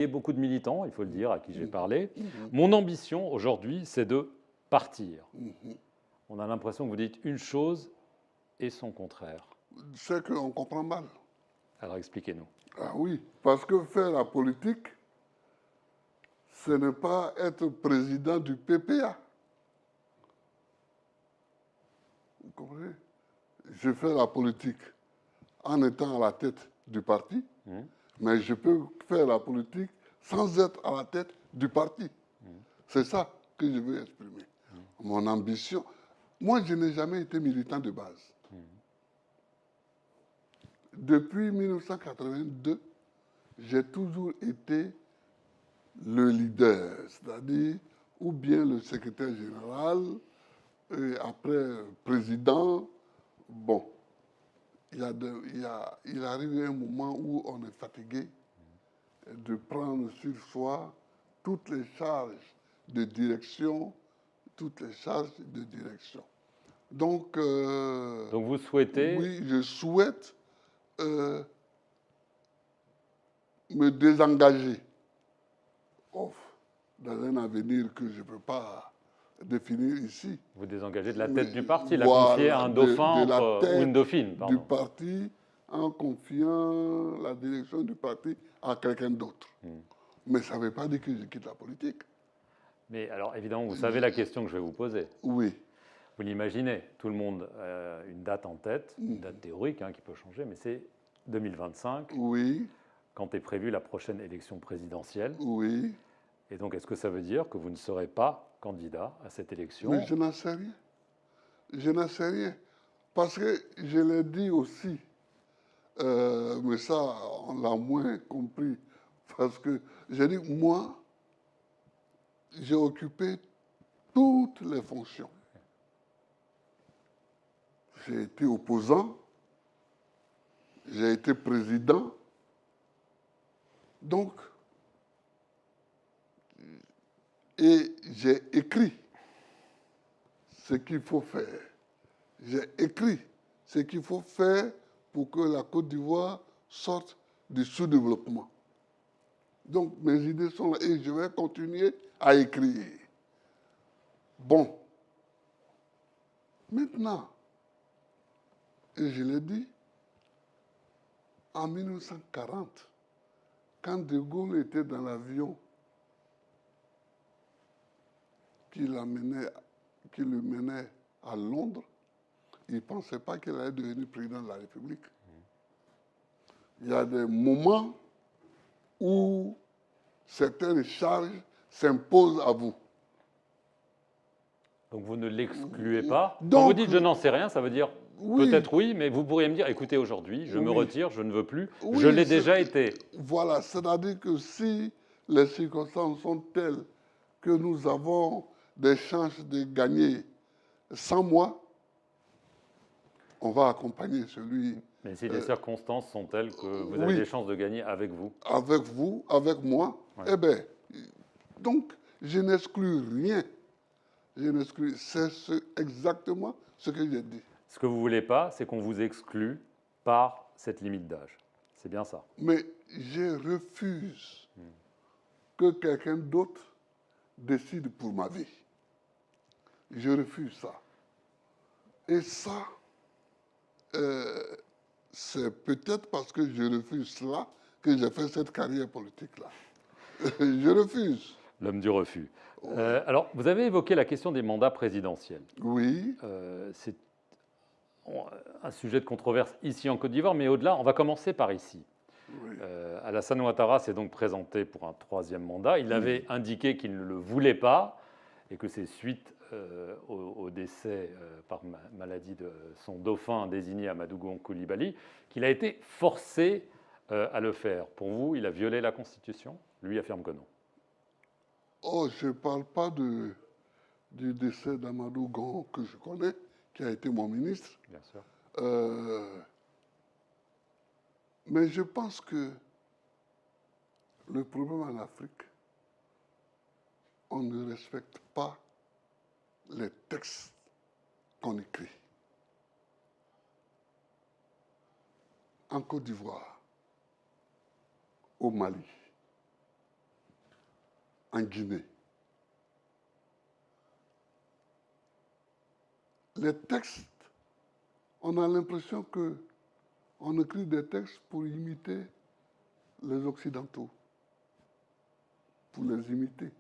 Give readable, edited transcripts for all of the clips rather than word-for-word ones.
Et beaucoup de militants, il faut le dire, à qui j'ai parlé. Mhm. Mon ambition aujourd'hui, c'est de partir. Mhm. On a l'impression que vous dites une chose et son contraire. C'est qu'on comprend mal. Alors expliquez-nous. Ah oui, parce que faire la politique, ce n'est pas être président du PPA. Vous comprenez? Je fais la politique en étant à la tête du parti, mais je peux faire la politique sans être à la tête du parti. C'est ça que je veux exprimer. Mon ambition. Moi, je n'ai jamais été militant de base. Depuis 1982, j'ai toujours été le leader, c'est-à-dire ou bien le secrétaire général, et après président. Bon, il arrive un moment où on est fatigué de prendre sur soi toutes les charges de direction, toutes les charges de direction. Donc vous souhaitez... oui, je souhaite me désengager dans un avenir que je ne peux pas définir ici. Vous désengager de la tête du parti, la Voilà, confier à un dauphin de la ou une tête dauphine, pardon. du parti en confiant la direction du parti à quelqu'un d'autre. Mais ça ne veut pas dire que je quitte la politique. Mais alors évidemment, vous savez la question que je vais vous poser. Oui. Vous l'imaginez, tout le monde a une date en tête, une date théorique qui peut changer, mais c'est 2025, Oui. quand est prévue la prochaine élection présidentielle. Oui. Et donc, est-ce que ça veut dire que vous ne serez pas candidat à cette élection? Mais je n'en sais rien. Je n'en sais rien. Parce que je l'ai dit aussi, mais ça, on l'a moins compris. Parce que j'ai dit, moi, j'ai occupé toutes les fonctions. J'ai été opposant, j'ai été président. Donc, et j'ai écrit ce qu'il faut faire. J'ai écrit ce qu'il faut faire pour que la Côte d'Ivoire sorte du sous-développement. Donc, mes idées sont là et je vais continuer à écrire. Bon. Maintenant, et je l'ai dit, en 1940, quand De Gaulle était dans l'avion qui le menait à Londres, il ne pensait pas qu'il allait devenir président de la République. Il y a des moments où certaines charges s'imposent à vous. Donc vous ne l'excluez pas. Donc, Quand vous dites je n'en sais rien, ça veut dire oui, peut-être oui, mais vous pourriez me dire écoutez, aujourd'hui, je me oui. retire, je ne veux plus, Oui, je l'ai déjà été. Voilà, c'est-à-dire que si les circonstances sont telles que nous avons des chances de gagner sans moi, on va accompagner celui. Mais si les circonstances sont telles que vous avez oui, des chances de gagner avec vous. avec vous, avec moi, Ouais. eh bien, donc je n'exclus rien. C'est exactement ce que j'ai dit. Ce que vous ne voulez pas, c'est qu'on vous exclue par cette limite d'âge. C'est bien ça. Mais je refuse que quelqu'un d'autre décide pour ma vie. Je refuse ça. Et ça, c'est peut-être parce que je refuse cela que j'ai fait cette carrière politique-là. Je refuse. L'homme du refus. Alors, vous avez évoqué la question des mandats présidentiels. Oui. C'est un sujet de controverse ici en Côte d'Ivoire, mais au-delà, on va commencer par ici. Oui. Alassane Ouattara s'est donc présenté pour un troisième mandat. Il avait indiqué qu'il ne le voulait pas et que c'est suite au décès par maladie de son dauphin désigné Amadou Gon Coulibaly qu'il a été forcé à le faire. Pour vous, il a violé la Constitution? Lui affirme que non. Oh, je ne parle pas du décès d'Amadou Gon que je connais, qui a été mon ministre. Bien sûr. Mais je pense que le problème en Afrique, on ne respecte pas les textes qu'on écrit. En Côte d'Ivoire, au Mali, en Guinée. Les textes, on a l'impression qu'on écrit des textes pour imiter les Occidentaux, pour les imiter.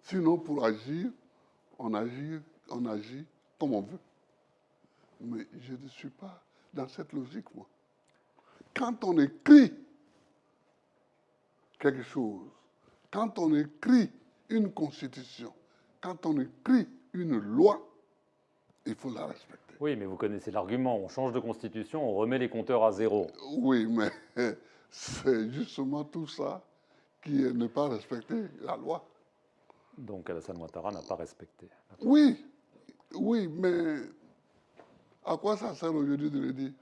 Sinon, pour agir, on agit comme on veut. Mais je ne suis pas dans cette logique, moi. Quand on écrit quelque chose, quand on écrit une constitution, quand on écrit une loi, il faut la respecter. Oui, mais vous connaissez l'argument, on change de constitution, on remet les compteurs à zéro. Oui, mais c'est justement tout ça qui est ne pas respecter la loi. Donc Alassane Ouattara n'a pas respecté. Oui, oui, mais à quoi ça sert aujourd'hui de le dire?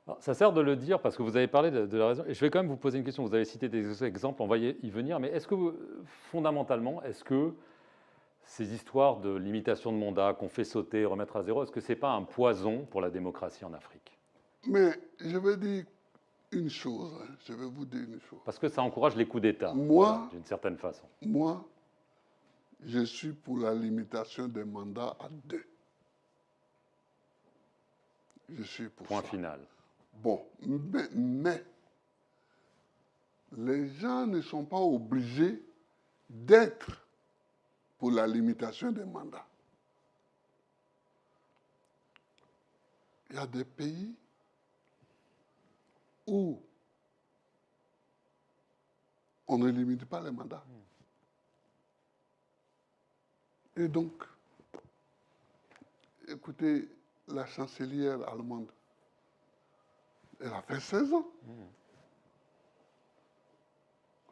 Alors, ça sert de le dire parce que vous avez parlé de la raison. Et je vais quand même vous poser une question. Vous avez cité des exemples, on va y venir. Mais est-ce que, fondamentalement, est-ce que ces histoires de limitation de mandat qu'on fait sauter, remettre à zéro, est-ce que ce n'est pas un poison pour la démocratie en Afrique? Mais je vais dire une chose, hein, je vais vous dire une chose. Parce que ça encourage les coups d'État, Moi, voilà, d'une certaine façon. Moi, je suis pour la limitation des mandats à 2. Je suis pour Point ça. final. Bon, mais les gens ne sont pas obligés d'être pour la limitation des mandats. Il y a des pays où on ne limite pas les mandats. Et donc, écoutez, la chancelière allemande, elle a fait 16 ans.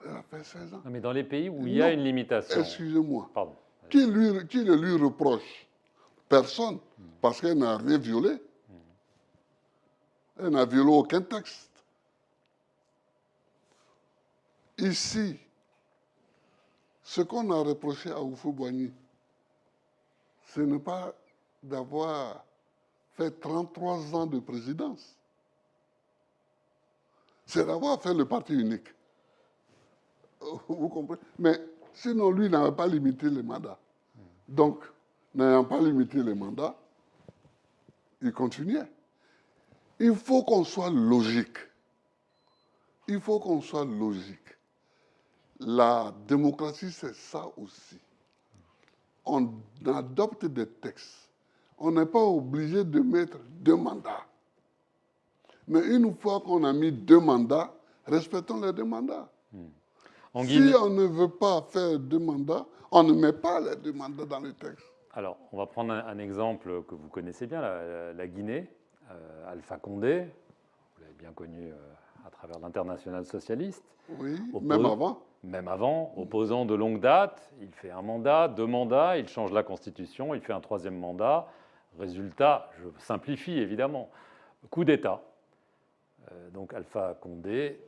Elle a fait 16 ans. Non, mais dans les pays où il y a une limitation. Excusez-moi. Pardon. Qui ne lui reproche? Personne. Parce qu'elle n'a rien violé. Elle n'a violé aucun texte. Ici, ce qu'on a reproché à Houphouët-Boigny, ce n'est pas d'avoir fait 33 ans de présidence. C'est d'avoir fait le parti unique. Vous comprenez? Mais sinon, lui n'avait pas limité les mandats. Donc, n'ayant pas limité les mandats, il continuait. Il faut qu'on soit logique. Il faut qu'on soit logique. La démocratie, c'est ça aussi. On adopte des textes. On n'est pas obligé de mettre 2 mandats. Mais une fois qu'on a mis 2 mandats, respectons les 2 mandats. Si on ne veut pas faire 2 mandats, on ne met pas les 2 mandats dans le texte. Alors, on va prendre un exemple que vous connaissez bien, la Guinée. Alpha Condé, vous l'avez bien connu à travers l'Internationale socialiste. Oui, même avant. Même avant, opposant de longue date, il fait 1 mandat, 2 mandats, il change la Constitution, il fait un 3e mandat. Résultat, je simplifie évidemment, coup d'État. Donc Alpha Condé,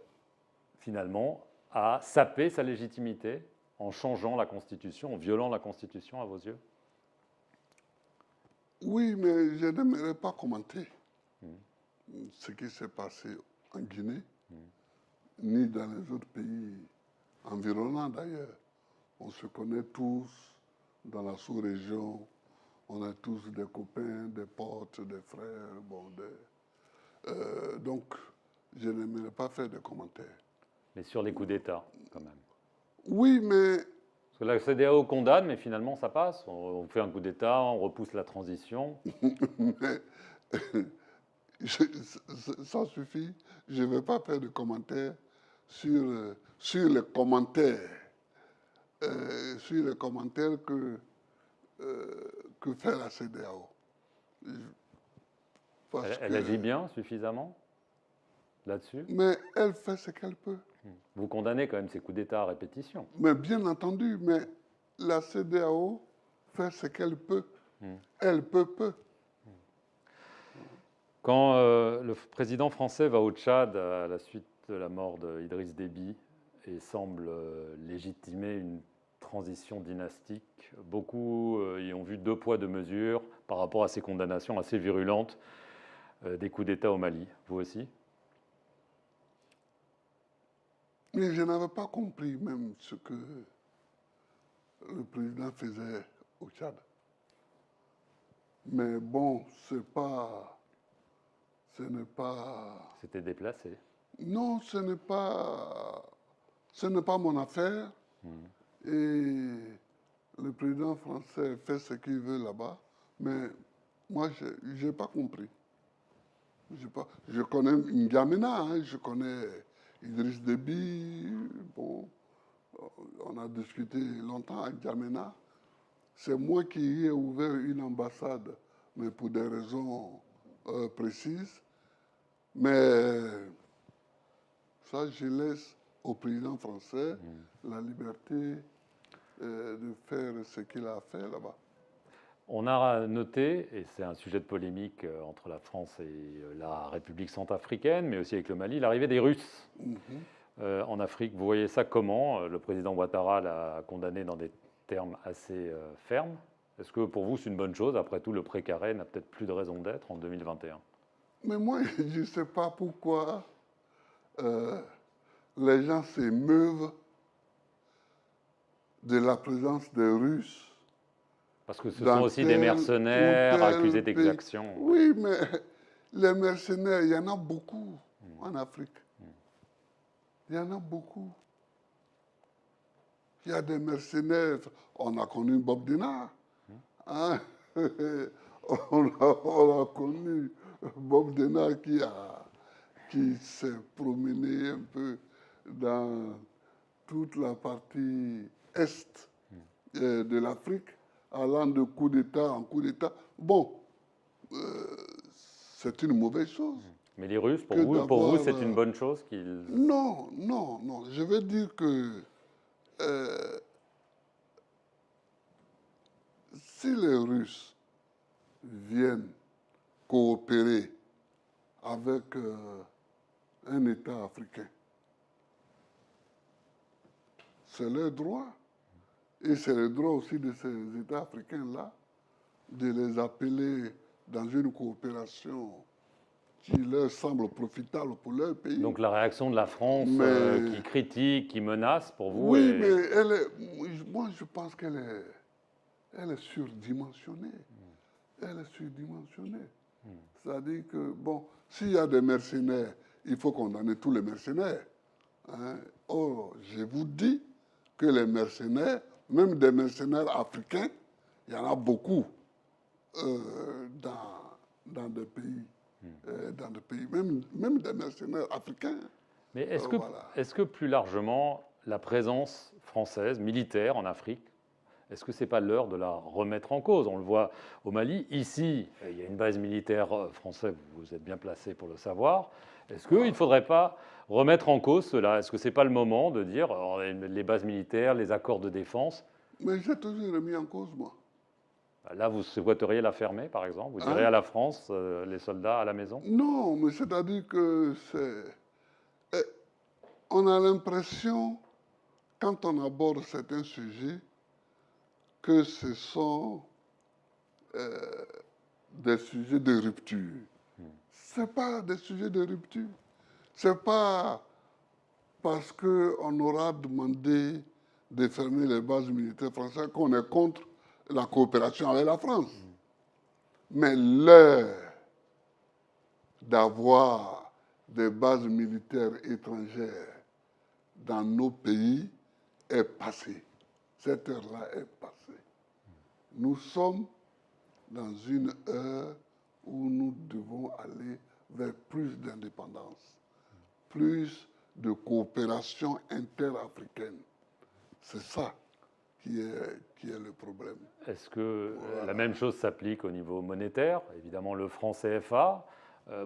finalement, a sapé sa légitimité en changeant la Constitution, en violant la Constitution à vos yeux? Oui, mais je n'aimerais pas commenter ce qui s'est passé en Guinée, ni dans les autres pays environnants d'ailleurs. On se connaît tous dans la sous-région, on est tous des copains, des potes, des frères, donc je n'aimerais pas faire de commentaires. Mais sur les coups d'État, quand même. Oui, mais... Parce que la CEDEAO condamne, mais finalement ça passe. On fait un coup d'État, on repousse la transition. mais ça suffit. Je ne vais pas faire de commentaires sur les commentaires. Sur les commentaires que fait la CEDEAO. Elle agit bien, suffisamment, là-dessus? Mais elle fait ce qu'elle peut. Vous condamnez quand même ces coups d'État à répétition. Mais bien entendu, mais la CEDEAO fait ce qu'elle peut. Elle peut peu. Quand le président français va au Tchad à la suite de la mort d'Idriss Déby et semble légitimer une transition dynastique, beaucoup y ont vu 2 poids 2 mesures par rapport à ces condamnations assez virulentes des coups d'État au Mali. Vous aussi? Mais je n'avais pas compris même ce que le président faisait au Tchad. Mais bon, ce n'est pas, C'était déplacé. non, ce n'est pas mon affaire. Mhm. Et le président français fait ce qu'il veut là-bas. Mais moi, je n'ai pas compris. Je connais N'Djamena, hein, je connais Idriss Déby. Bon, on a discuté longtemps avec N'Djamena. C'est moi qui y ai ouvert une ambassade, mais pour des raisons précises. Mais ça, je laisse au président français la liberté de faire ce qu'il a fait là-bas. On a noté, et c'est un sujet de polémique entre la France et la République centrafricaine, mais aussi avec le Mali, l'arrivée des Russes en Afrique. Vous voyez ça comment? Le président Ouattara l'a condamné dans des termes assez fermes. Est-ce que pour vous c'est une bonne chose? Après tout, le précaré n'a peut-être plus de raison d'être en 2021. Mais moi, je ne sais pas pourquoi les gens s'émeuvent de la présence des Russes. Parce que ce dans sont aussi des tel mercenaires ou tel accusés pays. d'exaction. Oui, mais les mercenaires, il y en a beaucoup en Afrique. Il y en a beaucoup. Il y a des mercenaires. On a connu Bob Denard. Hein? On a connu Bob Denard qui s'est promené un peu dans toute la partie est de l'Afrique, allant de coup d'État en coup d'État. Bon, c'est une mauvaise chose. Mais les Russes, Que pour vous, d'avoir, c'est une bonne chose qu'ils... Non, non, non. Je veux dire que si les Russes viennent coopérer avec un État africain, c'est leur droit. Et c'est le droit aussi de ces États africains-là de les appeler dans une coopération qui leur semble profitable pour leur pays. Donc la réaction de la France Mais- qui critique, qui menace, pour vous, Oui, est... mais moi je pense qu'elle est surdimensionnée. Elle est surdimensionnée. C'est-à-dire que, bon, s'il y a des mercenaires, il faut condamner tous les mercenaires. Hein. Or, je vous dis que les mercenaires, même des mercenaires africains, il y en a beaucoup dans des pays. Dans des pays, même des mercenaires africains. Mais Voilà. est-ce que plus largement, la présence française, militaire en Afrique, est-ce que ce n'est pas l'heure de la remettre en cause? On le voit au Mali. Ici, il y a une base militaire française, vous êtes bien placé pour le savoir. Est-ce qu'il ne faudrait pas remettre en cause cela? Est-ce que ce n'est pas le moment de dire les bases militaires, les accords de défense? Mais j'ai toujours remis en cause, moi. Là, vous souhaiteriez la fermer, par exemple? Vous direz Hein? à la France, les soldats à la maison? Non, mais c'est-à-dire que on a l'impression, quand on aborde certains sujets, que ce sont des sujets de rupture. Ce n'est pas des sujets de rupture. Ce n'est pas parce qu'on aura demandé de fermer les bases militaires françaises qu'on est contre la coopération avec la France. Mais l'heure d'avoir des bases militaires étrangères dans nos pays est passée. Cette heure-là est passée. Nous sommes dans une heure où nous devons aller vers plus d'indépendance, plus de coopération interafricaine. C'est ça qui est le problème. Est-ce que Voilà. la même chose s'applique au niveau monétaire? Évidemment, le franc CFA.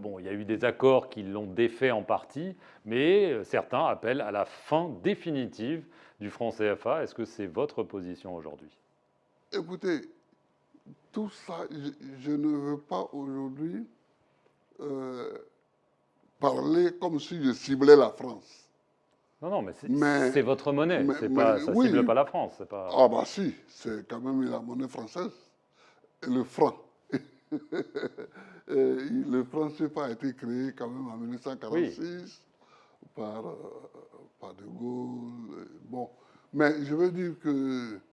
Bon, il y a eu des accords qui l'ont défait en partie, mais certains appellent à la fin définitive du franc CFA. Est-ce que c'est votre position aujourd'hui? Écoutez, tout ça, je ne veux pas aujourd'hui parler comme si je ciblais la France. Non, non, mais Mais- c'est votre monnaie. mais- C'est mais pas, ça ne oui. cible pas la France. C'est pas... Ah bah si, c'est quand même la monnaie française, et le franc. Le franc CFA a été créé quand même en 1946 par De Gaulle. Bon, mais je veux dire que